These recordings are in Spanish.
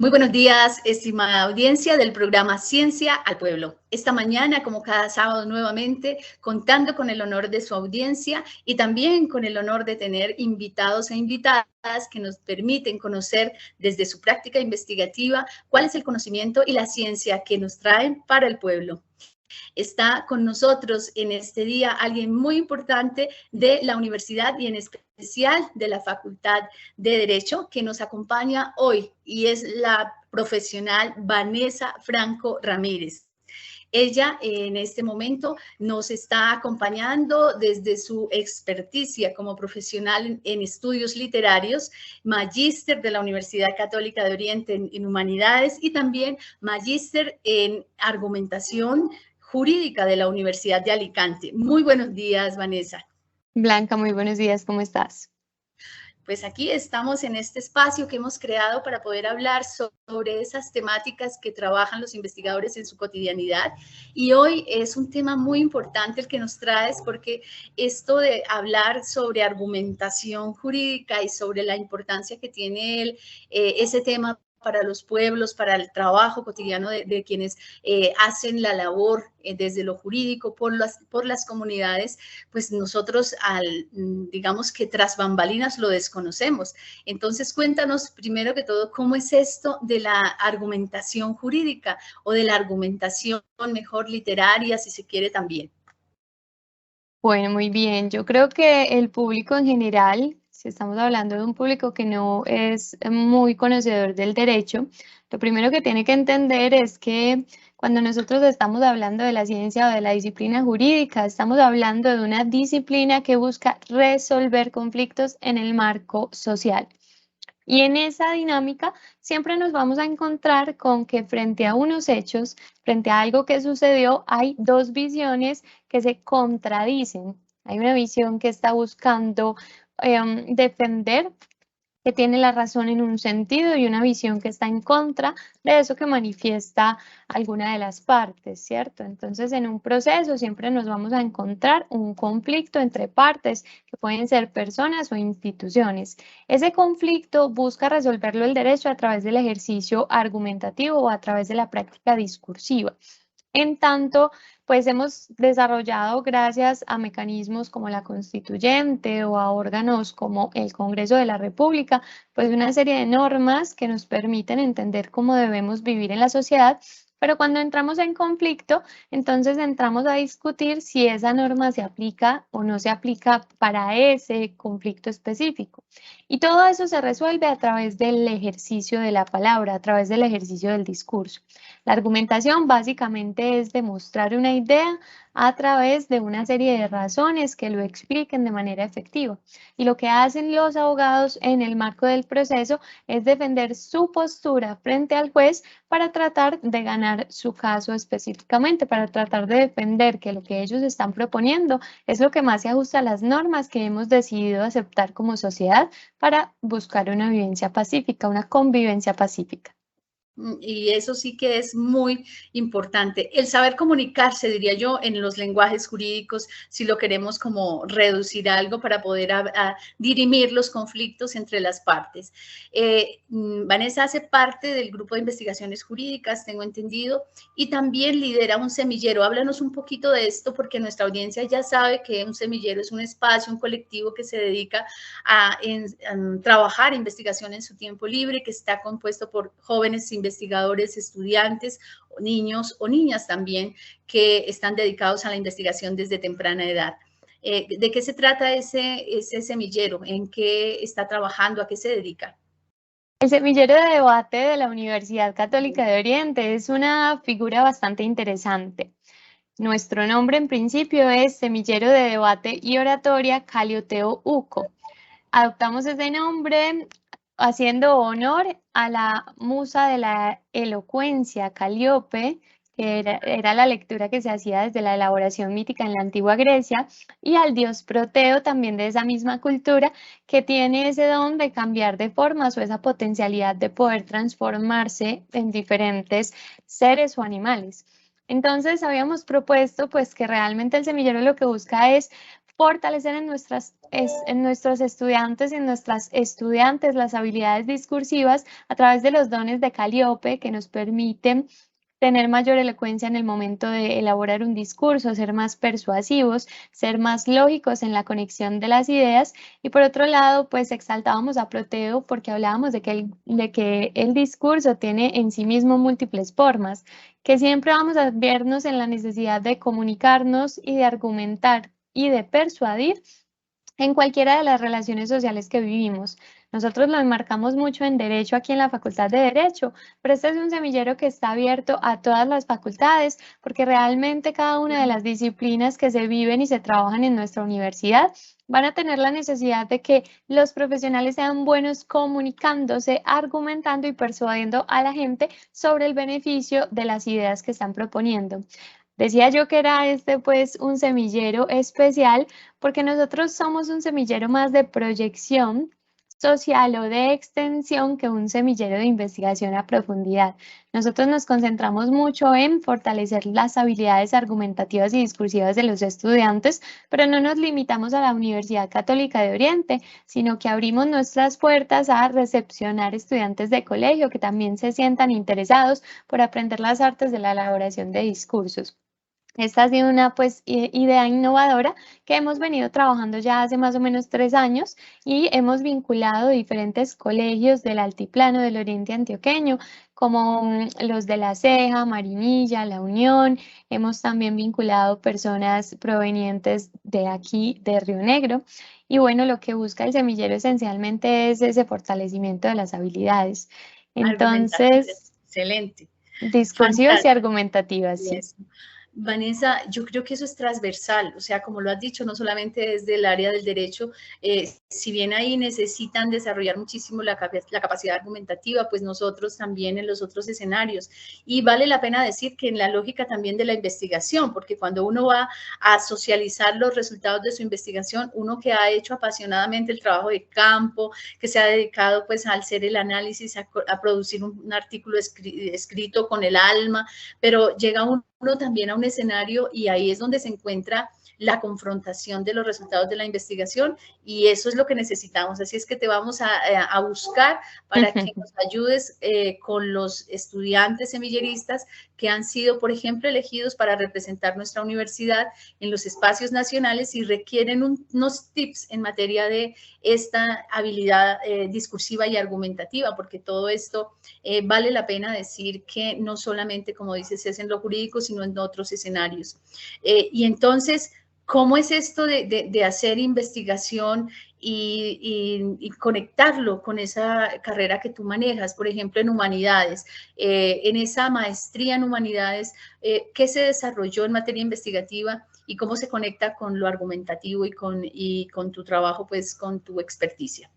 Muy buenos días, estimada audiencia del programa Ciencia al Pueblo. Esta mañana, como cada sábado nuevamente, contando con el honor de su audiencia y también con el honor de tener invitados e invitadas que nos permiten conocer desde su práctica investigativa cuál es el conocimiento y la ciencia que nos traen para el pueblo. Está con nosotros en este día alguien muy importante de la universidad y en especial de la Facultad de Derecho que nos acompaña hoy y es la profesional Vanessa Franco Ramírez. Ella en este momento nos está acompañando desde su experticia como profesional en estudios literarios, magíster de la Universidad Católica de Oriente en Humanidades y también magíster en argumentación jurídica de la Universidad de Alicante. Muy buenos días, Vanessa. Blanca, muy buenos días, ¿cómo estás? Pues aquí estamos en este espacio que hemos creado para poder hablar sobre esas temáticas que trabajan los investigadores en su cotidianidad. Y hoy es un tema muy importante el que nos traes, porque esto de hablar sobre argumentación jurídica y sobre la importancia que tiene ese tema para los pueblos, para el trabajo cotidiano de quienes hacen la labor desde lo jurídico por las comunidades, pues nosotros digamos que tras bambalinas lo desconocemos. Entonces cuéntanos primero que todo cómo es esto de la argumentación jurídica o de la argumentación mejor literaria, si se quiere también. Bueno, muy bien. Yo creo que el público en general, si estamos hablando de un público que no es muy conocedor del derecho, lo primero que tiene que entender es que cuando nosotros estamos hablando de la ciencia o de la disciplina jurídica, estamos hablando de una disciplina que busca resolver conflictos en el marco social. Y en esa dinámica siempre nos vamos a encontrar con que frente a unos hechos, frente a algo que sucedió, hay dos visiones que se contradicen. Hay una visión que está buscando defender, que tiene la razón en un sentido, y una visión que está en contra de eso que manifiesta alguna de las partes, ¿cierto? Entonces, en un proceso siempre nos vamos a encontrar un conflicto entre partes, que pueden ser personas o instituciones. Ese conflicto busca resolverlo el derecho a través del ejercicio argumentativo o a través de la práctica discursiva. En tanto, pues hemos desarrollado, gracias a mecanismos como la Constituyente o a órganos como el Congreso de la República, pues una serie de normas que nos permiten entender cómo debemos vivir en la sociedad. Pero cuando entramos en conflicto, entonces entramos a discutir si esa norma se aplica o no se aplica para ese conflicto específico. Y todo eso se resuelve a través del ejercicio de la palabra, a través del ejercicio del discurso. La argumentación básicamente es demostrar una idea a través de una serie de razones que lo expliquen de manera efectiva. Y lo que hacen los abogados en el marco del proceso es defender su postura frente al juez para tratar de ganar su caso específicamente, para tratar de defender que lo que ellos están proponiendo es lo que más se ajusta a las normas que hemos decidido aceptar como sociedad para buscar una vivencia pacífica, una convivencia pacífica. Y eso sí que es muy importante. El saber comunicarse, diría yo, en los lenguajes jurídicos, si lo queremos como reducir algo para poder dirimir los conflictos entre las partes. Vanessa hace parte del grupo de investigaciones jurídicas, tengo entendido, y también lidera un semillero. Háblanos un poquito de esto, porque nuestra audiencia ya sabe que un semillero es un espacio, un colectivo que se dedica a trabajar investigación en su tiempo libre, que está compuesto por jóvenes investigadores, estudiantes, niños o niñas también, que están dedicados a la investigación desde temprana edad. ¿De qué se trata ese semillero? ¿En qué está trabajando? ¿A qué se dedica? El semillero de debate de la Universidad Católica de Oriente es una figura bastante interesante. Nuestro nombre en principio es Semillero de Debate y Oratoria Calioteo Uco. Adoptamos ese nombre haciendo honor a la musa de la elocuencia, Calíope, que era la lectura que se hacía desde la elaboración mítica en la antigua Grecia, y al dios Proteo, también de esa misma cultura, que tiene ese don de cambiar de formas o esa potencialidad de poder transformarse en diferentes seres o animales. Entonces habíamos propuesto pues que realmente el semillero lo que busca es fortalecer en nuestros estudiantes y en nuestras estudiantes las habilidades discursivas a través de los dones de Calliope que nos permiten tener mayor elocuencia en el momento de elaborar un discurso, ser más persuasivos, ser más lógicos en la conexión de las ideas. Y por otro lado, pues exaltábamos a Proteo porque hablábamos de que el discurso tiene en sí mismo múltiples formas, que siempre vamos a vernos en la necesidad de comunicarnos y de argumentar y de persuadir en cualquiera de las relaciones sociales que vivimos. Nosotros lo enmarcamos mucho en Derecho aquí en la Facultad de Derecho, pero este es un semillero que está abierto a todas las facultades, porque realmente cada una de las disciplinas que se viven y se trabajan en nuestra universidad van a tener la necesidad de que los profesionales sean buenos comunicándose, argumentando y persuadiendo a la gente sobre el beneficio de las ideas que están proponiendo. Decía yo que era pues un semillero especial porque nosotros somos un semillero más de proyección social o de extensión que un semillero de investigación a profundidad. Nosotros nos concentramos mucho en fortalecer las habilidades argumentativas y discursivas de los estudiantes, pero no nos limitamos a la Universidad Católica de Oriente, sino que abrimos nuestras puertas a recepcionar estudiantes de colegio que también se sientan interesados por aprender las artes de la elaboración de discursos. Esta ha sido una pues, idea innovadora que hemos venido trabajando ya hace más o menos 3 años y hemos vinculado diferentes colegios del altiplano del oriente antioqueño, como los de La Ceja, Marinilla, La Unión. Hemos también vinculado personas provenientes de aquí, de Río Negro. Y bueno, lo que busca el semillero esencialmente es ese fortalecimiento de las habilidades. Argumentativas, Entonces, excelente. discursivas y Fantástico. argumentativas, sí. Vanessa, yo creo que eso es transversal, o sea, como lo has dicho, no solamente desde el área del derecho, si bien ahí necesitan desarrollar muchísimo la capacidad argumentativa, pues nosotros también en los otros escenarios. Y vale la pena decir que en la lógica también de la investigación, porque cuando uno va a socializar los resultados de su investigación, uno que ha hecho apasionadamente el trabajo de campo, que se ha dedicado pues a hacer el análisis, a producir un artículo escrito con el alma, pero llega uno también a un escenario y ahí es donde se encuentra la confrontación de los resultados de la investigación y eso es lo que necesitamos. Así es que te vamos a buscar para que nos ayudes con los estudiantes semilleristas que han sido, por ejemplo, elegidos para representar nuestra universidad en los espacios nacionales y requieren unos tips en materia de esta habilidad discursiva y argumentativa, porque todo esto vale la pena decir que no solamente, como dices, es en lo jurídico, sino en otros escenarios. Y entonces, ¿cómo es esto de hacer investigación y conectarlo con esa carrera que tú manejas, por ejemplo, en humanidades? En esa maestría en humanidades, ¿qué se desarrolló en materia investigativa y cómo se conecta con lo argumentativo y con tu trabajo, pues con tu experticia?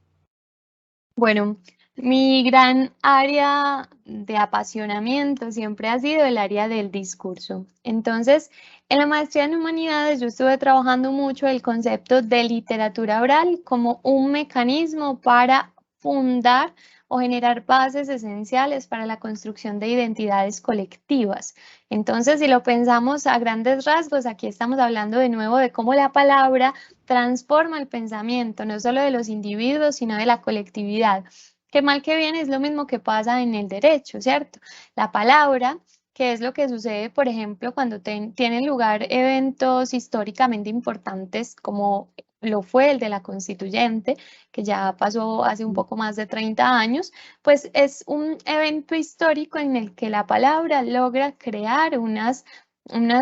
Bueno, mi gran área de apasionamiento siempre ha sido el área del discurso. Entonces, en la maestría en humanidades yo estuve trabajando mucho el concepto de literatura oral como un mecanismo para fundar o generar bases esenciales para la construcción de identidades colectivas. Entonces, si lo pensamos a grandes rasgos, aquí estamos hablando de nuevo de cómo la palabra transforma el pensamiento, no solo de los individuos, sino de la colectividad. Que mal que bien es lo mismo que pasa en el derecho, ¿cierto? La palabra, que es lo que sucede, por ejemplo, cuando tienen lugar eventos históricamente importantes, como lo fue el de la Constituyente, que ya pasó hace un poco más de 30 años, pues es un evento histórico en el que la palabra logra crear unas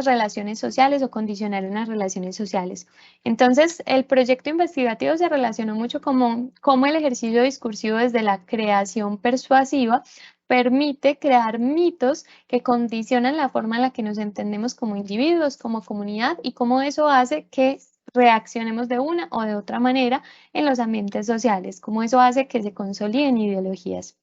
relaciones sociales o condicionar unas relaciones sociales. Entonces, el proyecto investigativo se relacionó mucho con cómo el ejercicio discursivo desde la creación persuasiva permite crear mitos que condicionan la forma en la que nos entendemos como individuos, como comunidad y cómo eso hace que reaccionemos de una o de otra manera en los ambientes sociales, cómo eso hace que se consoliden ideologías.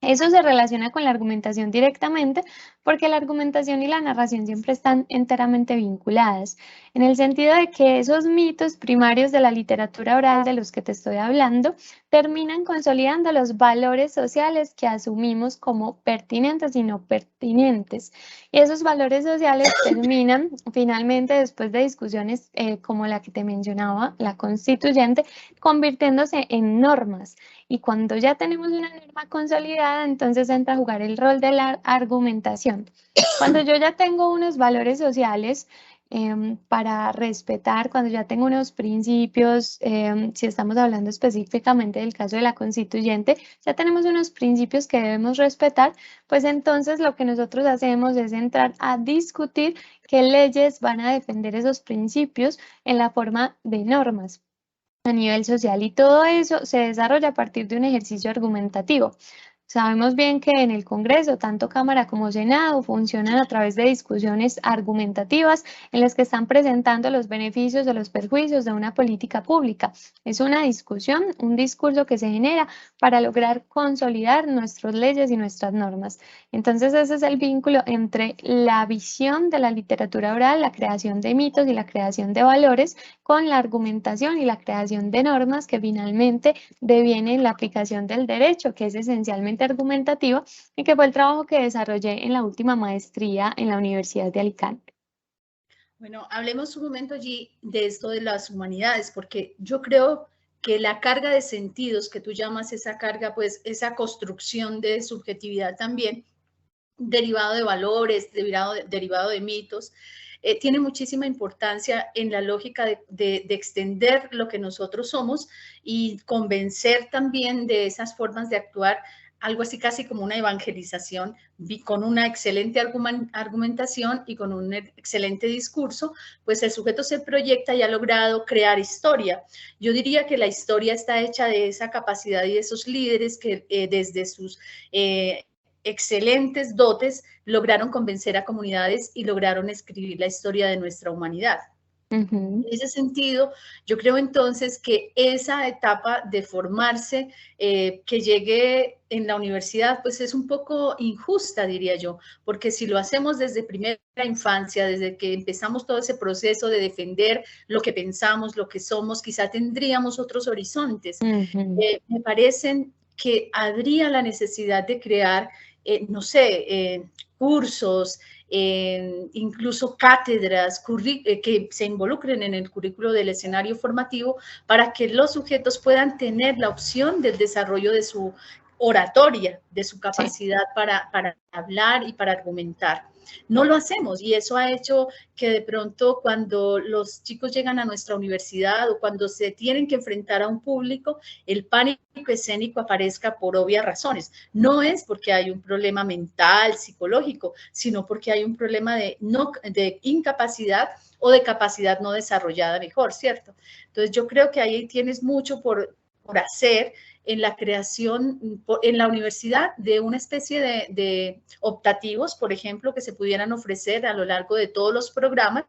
Eso se relaciona con la argumentación directamente porque la argumentación y la narración siempre están enteramente vinculadas, en el sentido de que esos mitos primarios de la literatura oral de los que te estoy hablando terminan consolidando los valores sociales que asumimos como pertinentes y no pertinentes. Y esos valores sociales terminan finalmente, después de discusiones como la que te mencionaba, la constituyente, convirtiéndose en normas. Y cuando ya tenemos una norma consolidada, entonces entra a jugar el rol de la argumentación. Cuando yo ya tengo unos valores sociales para respetar, cuando ya tengo unos principios, si estamos hablando específicamente del caso de la constituyente, ya tenemos unos principios que debemos respetar, pues entonces lo que nosotros hacemos es entrar a discutir qué leyes van a defender esos principios en la forma de normas a nivel social y todo eso se desarrolla a partir de un ejercicio argumentativo. Sabemos bien que en el Congreso, tanto Cámara como Senado, funcionan a través de discusiones argumentativas en las que están presentando los beneficios o los perjuicios de una política pública. Es una discusión, un discurso que se genera para lograr consolidar nuestras leyes y nuestras normas. Entonces, ese es el vínculo entre la visión de la literatura oral, la creación de mitos y la creación de valores, con la argumentación y la creación de normas que finalmente deviene en la aplicación del derecho, que es esencialmente argumentativa y que fue el trabajo que desarrollé en la última maestría en la Universidad de Alicante. Bueno, hablemos un momento allí de esto de las humanidades, porque yo creo que la carga de sentidos que tú llamas esa carga, pues esa construcción de subjetividad también, derivado de valores, derivado de mitos, tiene muchísima importancia en la lógica de extender lo que nosotros somos y convencer también de esas formas de actuar, algo así casi como una evangelización, con una excelente argumentación y con un excelente discurso, pues el sujeto se proyecta y ha logrado crear historia. Yo diría que la historia está hecha de esa capacidad y de esos líderes que desde sus excelentes dotes lograron convencer a comunidades y lograron escribir la historia de nuestra humanidad. En ese sentido, yo creo entonces que esa etapa de formarse que llegue en la universidad, pues es un poco injusta, diría yo, porque si lo hacemos desde primera infancia, desde que empezamos todo ese proceso de defender lo que pensamos, lo que somos, quizá tendríamos otros horizontes. Me parecen que habría la necesidad de crear, no sé, cursos, incluso cátedras que se involucren en el currículo del escenario formativo para que los sujetos puedan tener la opción del desarrollo de su oratoria, de su capacidad para hablar y para argumentar. No lo hacemos y eso ha hecho que de pronto cuando los chicos llegan a nuestra universidad o cuando se tienen que enfrentar a un público, el pánico escénico aparezca por obvias razones. No es porque hay un problema mental, psicológico, sino porque hay un problema de incapacidad o de capacidad no desarrollada mejor, ¿cierto? Entonces yo creo que ahí tienes mucho por hacer en la creación en la universidad de una especie de optativos, por ejemplo, que se pudieran ofrecer a lo largo de todos los programas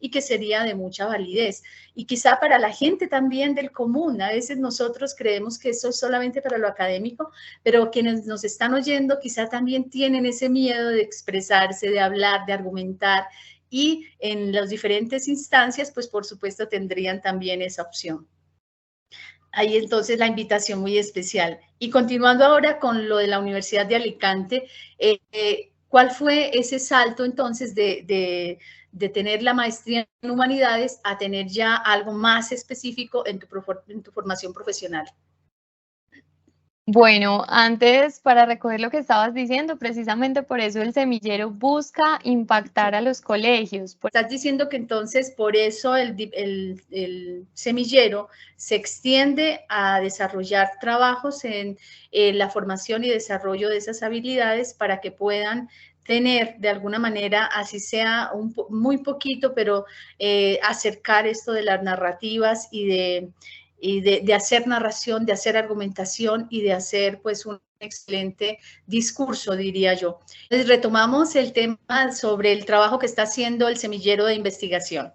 y que sería de mucha validez. Y quizá para la gente también del común, a veces nosotros creemos que eso es solamente para lo académico, pero quienes nos están oyendo quizá también tienen ese miedo de expresarse, de hablar, de argumentar, y en las diferentes instancias, pues por supuesto tendrían también esa opción. Ahí entonces la invitación muy especial. Y continuando ahora con lo de la Universidad de Alicante, ¿cuál fue ese salto entonces de tener la maestría en humanidades a tener ya algo más específico en tu formación profesional? Bueno, antes para recoger lo que estabas diciendo, precisamente por eso el semillero busca impactar a los colegios. Estás diciendo que entonces por eso el semillero se extiende a desarrollar trabajos en la formación y desarrollo de esas habilidades para que puedan tener de alguna manera, así sea muy poquito, pero acercar esto de las narrativas y de hacer narración, de hacer argumentación y de hacer pues un excelente discurso, diría yo. Entonces, retomamos el tema sobre el trabajo que está haciendo el semillero de investigación.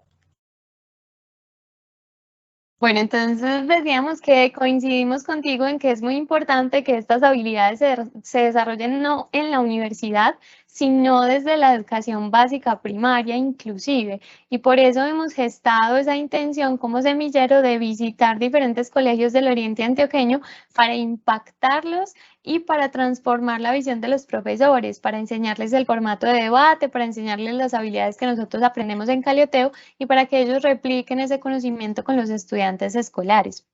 Bueno, entonces decíamos que coincidimos contigo en que es muy importante que estas habilidades se desarrollen no en la universidad, sino desde la educación básica primaria inclusive. Y por eso hemos gestado esa intención como semillero de visitar diferentes colegios del Oriente Antioqueño para impactarlos y para transformar la visión de los profesores, para enseñarles el formato de debate, para enseñarles las habilidades que nosotros aprendemos en Calioteo y para que ellos repliquen ese conocimiento con los estudiantes escolares.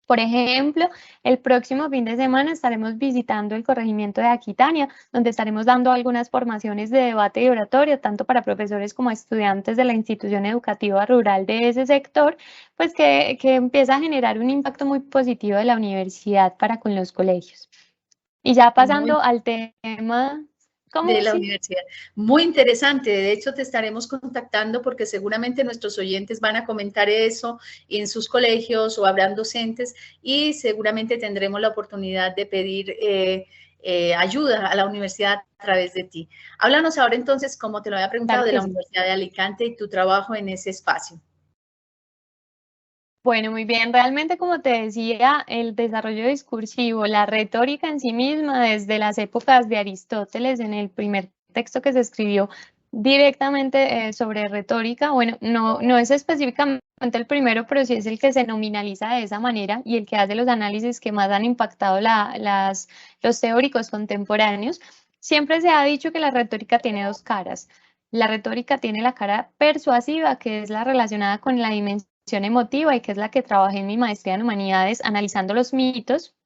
Por ejemplo, el próximo fin de semana estaremos visitando el corregimiento de Aquitania, donde estaremos dando algunas formaciones de debate y oratoria, tanto para profesores como estudiantes de la institución educativa rural de ese sector, pues que empieza a generar un impacto muy positivo de la universidad para con los colegios. Y ya Muy pasando al tema, de ¿cómo la sí? universidad. Muy interesante. De hecho, te estaremos contactando porque seguramente nuestros oyentes van a comentar eso en sus colegios o habrán docentes y seguramente tendremos la oportunidad de pedir ayuda a la universidad a través de ti. Háblanos ahora entonces, como te lo había preguntado, Claro de que la sí. Universidad de Alicante y tu trabajo en ese espacio. Bueno, muy bien. Realmente, como te decía, el desarrollo discursivo, la retórica en sí misma, desde las épocas de Aristóteles, en el primer texto que se escribió directamente sobre retórica, bueno, no es específicamente el primero, pero sí es el que se nominaliza de esa manera y el que hace los análisis que más han impactado los teóricos contemporáneos. Siempre se ha dicho que la retórica tiene dos caras. La retórica tiene la cara persuasiva, que es la relacionada con la dimensión emotiva y que es la que trabajé en mi maestría en humanidades analizando los mitos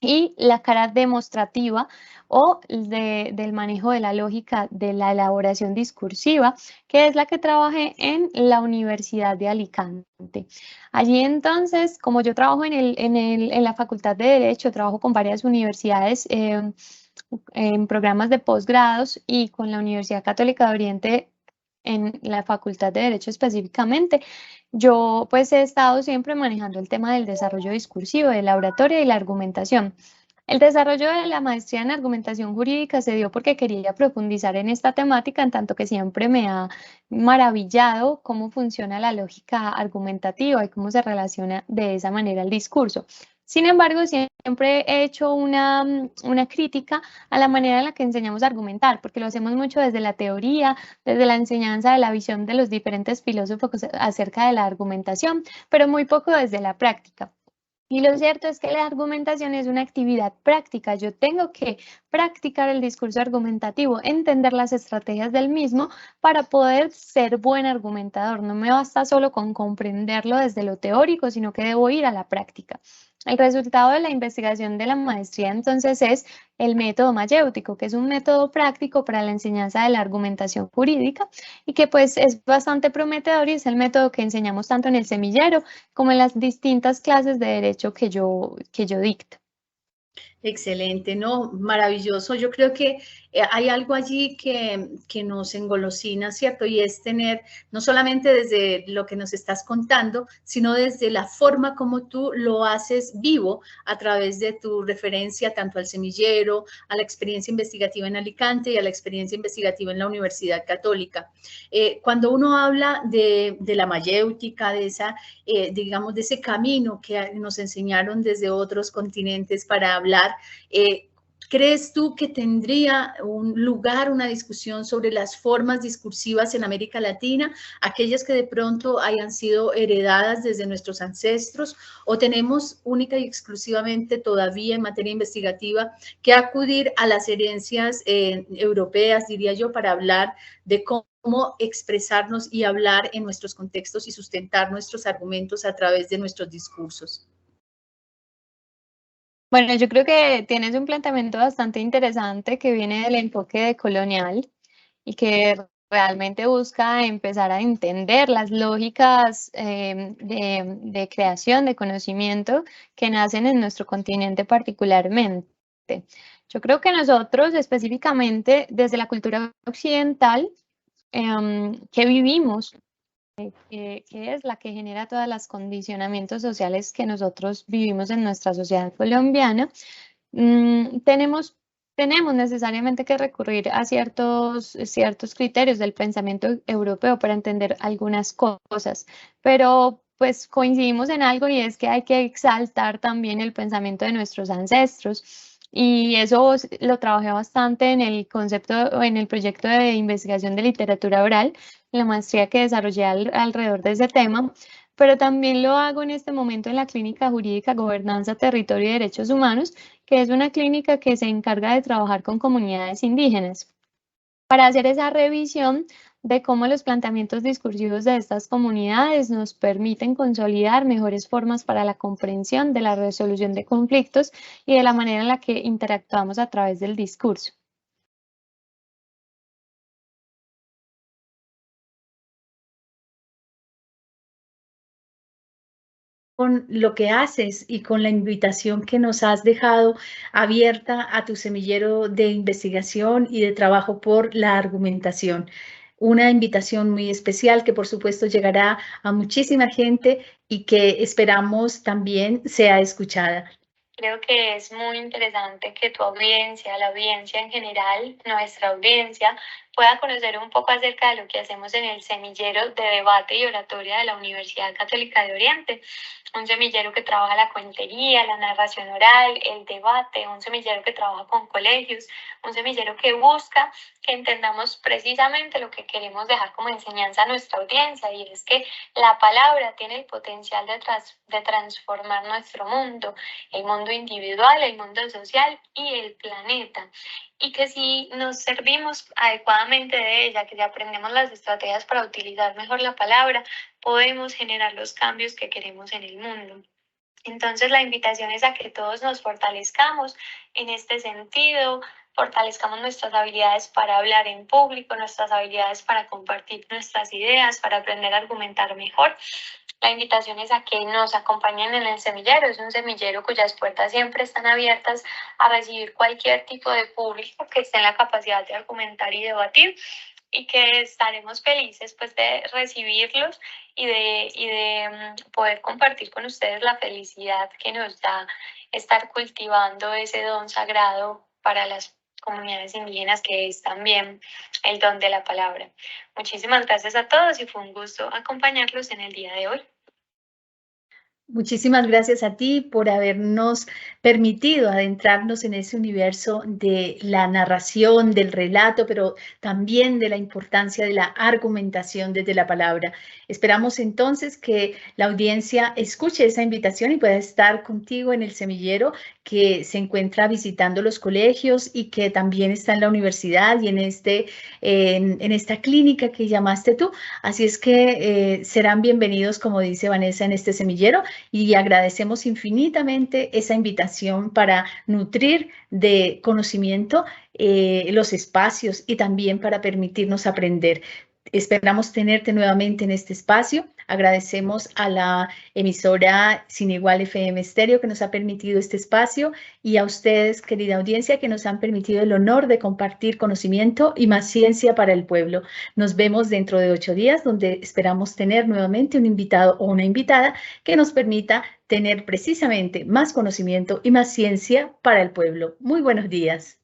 y la cara demostrativa o del manejo de la lógica de la elaboración discursiva, que es la que trabajé en la Universidad de Alicante. Allí entonces, como yo trabajo en la Facultad de Derecho, trabajo con varias universidades en programas de posgrados y con la Universidad Católica de Oriente en la Facultad de Derecho específicamente, yo pues he estado siempre manejando el tema del desarrollo discursivo, de la oratoria y la argumentación. El desarrollo de la maestría en argumentación jurídica se dio porque quería profundizar en esta temática, en tanto que siempre me ha maravillado cómo funciona la lógica argumentativa y cómo se relaciona de esa manera el discurso. Sin embargo, siempre he hecho una crítica a la manera en la que enseñamos a argumentar, porque lo hacemos mucho desde la teoría, desde la enseñanza de la visión de los diferentes filósofos acerca de la argumentación, pero muy poco desde la práctica. Y lo cierto es que la argumentación es una actividad práctica. Yo tengo que practicar el discurso argumentativo, entender las estrategias del mismo para poder ser buen argumentador. No me basta solo con comprenderlo desde lo teórico, sino que debo ir a la práctica. El resultado de la investigación de la maestría entonces es el método mayéutico, que es un método práctico para la enseñanza de la argumentación jurídica y que pues es bastante prometedor y es el método que enseñamos tanto en el semillero como en las distintas clases de derecho que yo dicto. Excelente, no, maravilloso. Yo creo que hay algo allí que nos engolosina, ¿cierto? Y es tener, no solamente desde lo que nos estás contando, sino desde la forma como tú lo haces vivo a través de tu referencia tanto al semillero, a la experiencia investigativa en Alicante y a la experiencia investigativa en la Universidad Católica. Cuando uno habla de la mayéutica, de esa, digamos, de ese camino que nos enseñaron desde otros continentes para hablar, ¿crees tú que tendría un lugar, una discusión sobre las formas discursivas en América Latina, aquellas que de pronto hayan sido heredadas desde nuestros ancestros, o tenemos única y exclusivamente todavía en materia investigativa que acudir a las herencias europeas, diría yo, para hablar de cómo expresarnos y hablar en nuestros contextos y sustentar nuestros argumentos a través de nuestros discursos? Bueno, yo creo que tienes un planteamiento bastante interesante que viene del enfoque decolonial y que realmente busca empezar a entender las lógicas de creación de conocimiento que nacen en nuestro continente particularmente. Yo creo que nosotros específicamente desde la cultura occidental que vivimos, que es la que genera todos los condicionamientos sociales que nosotros vivimos en nuestra sociedad colombiana, tenemos necesariamente que recurrir a ciertos criterios del pensamiento europeo para entender algunas cosas, pero pues coincidimos en algo y es que hay que exaltar también el pensamiento de nuestros ancestros. Y eso lo trabajé bastante en el concepto o en el proyecto de investigación de literatura oral, la maestría que desarrollé alrededor de ese tema, pero también lo hago en este momento en la Clínica Jurídica, Gobernanza, Territorio y Derechos Humanos, que es una clínica que se encarga de trabajar con comunidades indígenas para hacer esa revisión de cómo los planteamientos discursivos de estas comunidades nos permiten consolidar mejores formas para la comprensión de la resolución de conflictos y de la manera en la que interactuamos a través del discurso. Con lo que haces y con la invitación que nos has dejado abierta a tu semillero de investigación y de trabajo por la argumentación. Una invitación muy especial que por supuesto llegará a muchísima gente y que esperamos también sea escuchada. Creo que es muy interesante que tu audiencia, la audiencia en general, nuestra audiencia, pueda conocer un poco acerca de lo que hacemos en el semillero de debate y oratoria de la Universidad Católica de Oriente. Un semillero que trabaja la cuentería, la narración oral, el debate, un semillero que trabaja con colegios, un semillero que busca que entendamos precisamente lo que queremos dejar como enseñanza a nuestra audiencia, y es que la palabra tiene el potencial de transformar nuestro mundo, el mundo individual, el mundo social y el planeta. Y que si nos servimos adecuadamente de ella, que si aprendemos las estrategias para utilizar mejor la palabra, podemos generar los cambios que queremos en el mundo. Entonces la invitación es a que todos nos fortalezcamos en este sentido, fortalezcamos nuestras habilidades para hablar en público, nuestras habilidades para compartir nuestras ideas, para aprender a argumentar mejor. La invitación es a que nos acompañen en el semillero. Es un semillero cuyas puertas siempre están abiertas a recibir cualquier tipo de público que esté en la capacidad de argumentar y debatir, y que estaremos felices pues de recibirlos y de poder compartir con ustedes la felicidad que nos da estar cultivando ese don sagrado para las comunidades indígenas, que es también el don de la palabra. Muchísimas gracias a todos y fue un gusto acompañarlos en el día de hoy. Muchísimas gracias a ti por habernos permitido adentrarnos en ese universo de la narración, del relato, pero también de la importancia de la argumentación desde la palabra. Esperamos entonces que la audiencia escuche esa invitación y pueda estar contigo en el semillero que se encuentra visitando los colegios y que también está en la universidad y en esta clínica que llamaste tú. Así es que serán bienvenidos, como dice Vanessa, en este semillero. Y agradecemos infinitamente esa invitación para nutrir de conocimiento los espacios y también para permitirnos aprender. Esperamos tenerte nuevamente en este espacio. Agradecemos a la emisora Sin Igual FM Estéreo que nos ha permitido este espacio, y a ustedes, querida audiencia, que nos han permitido el honor de compartir conocimiento y más ciencia para el pueblo. Nos vemos dentro de 8 días, donde esperamos tener nuevamente un invitado o una invitada que nos permita tener precisamente más conocimiento y más ciencia para el pueblo. Muy buenos días.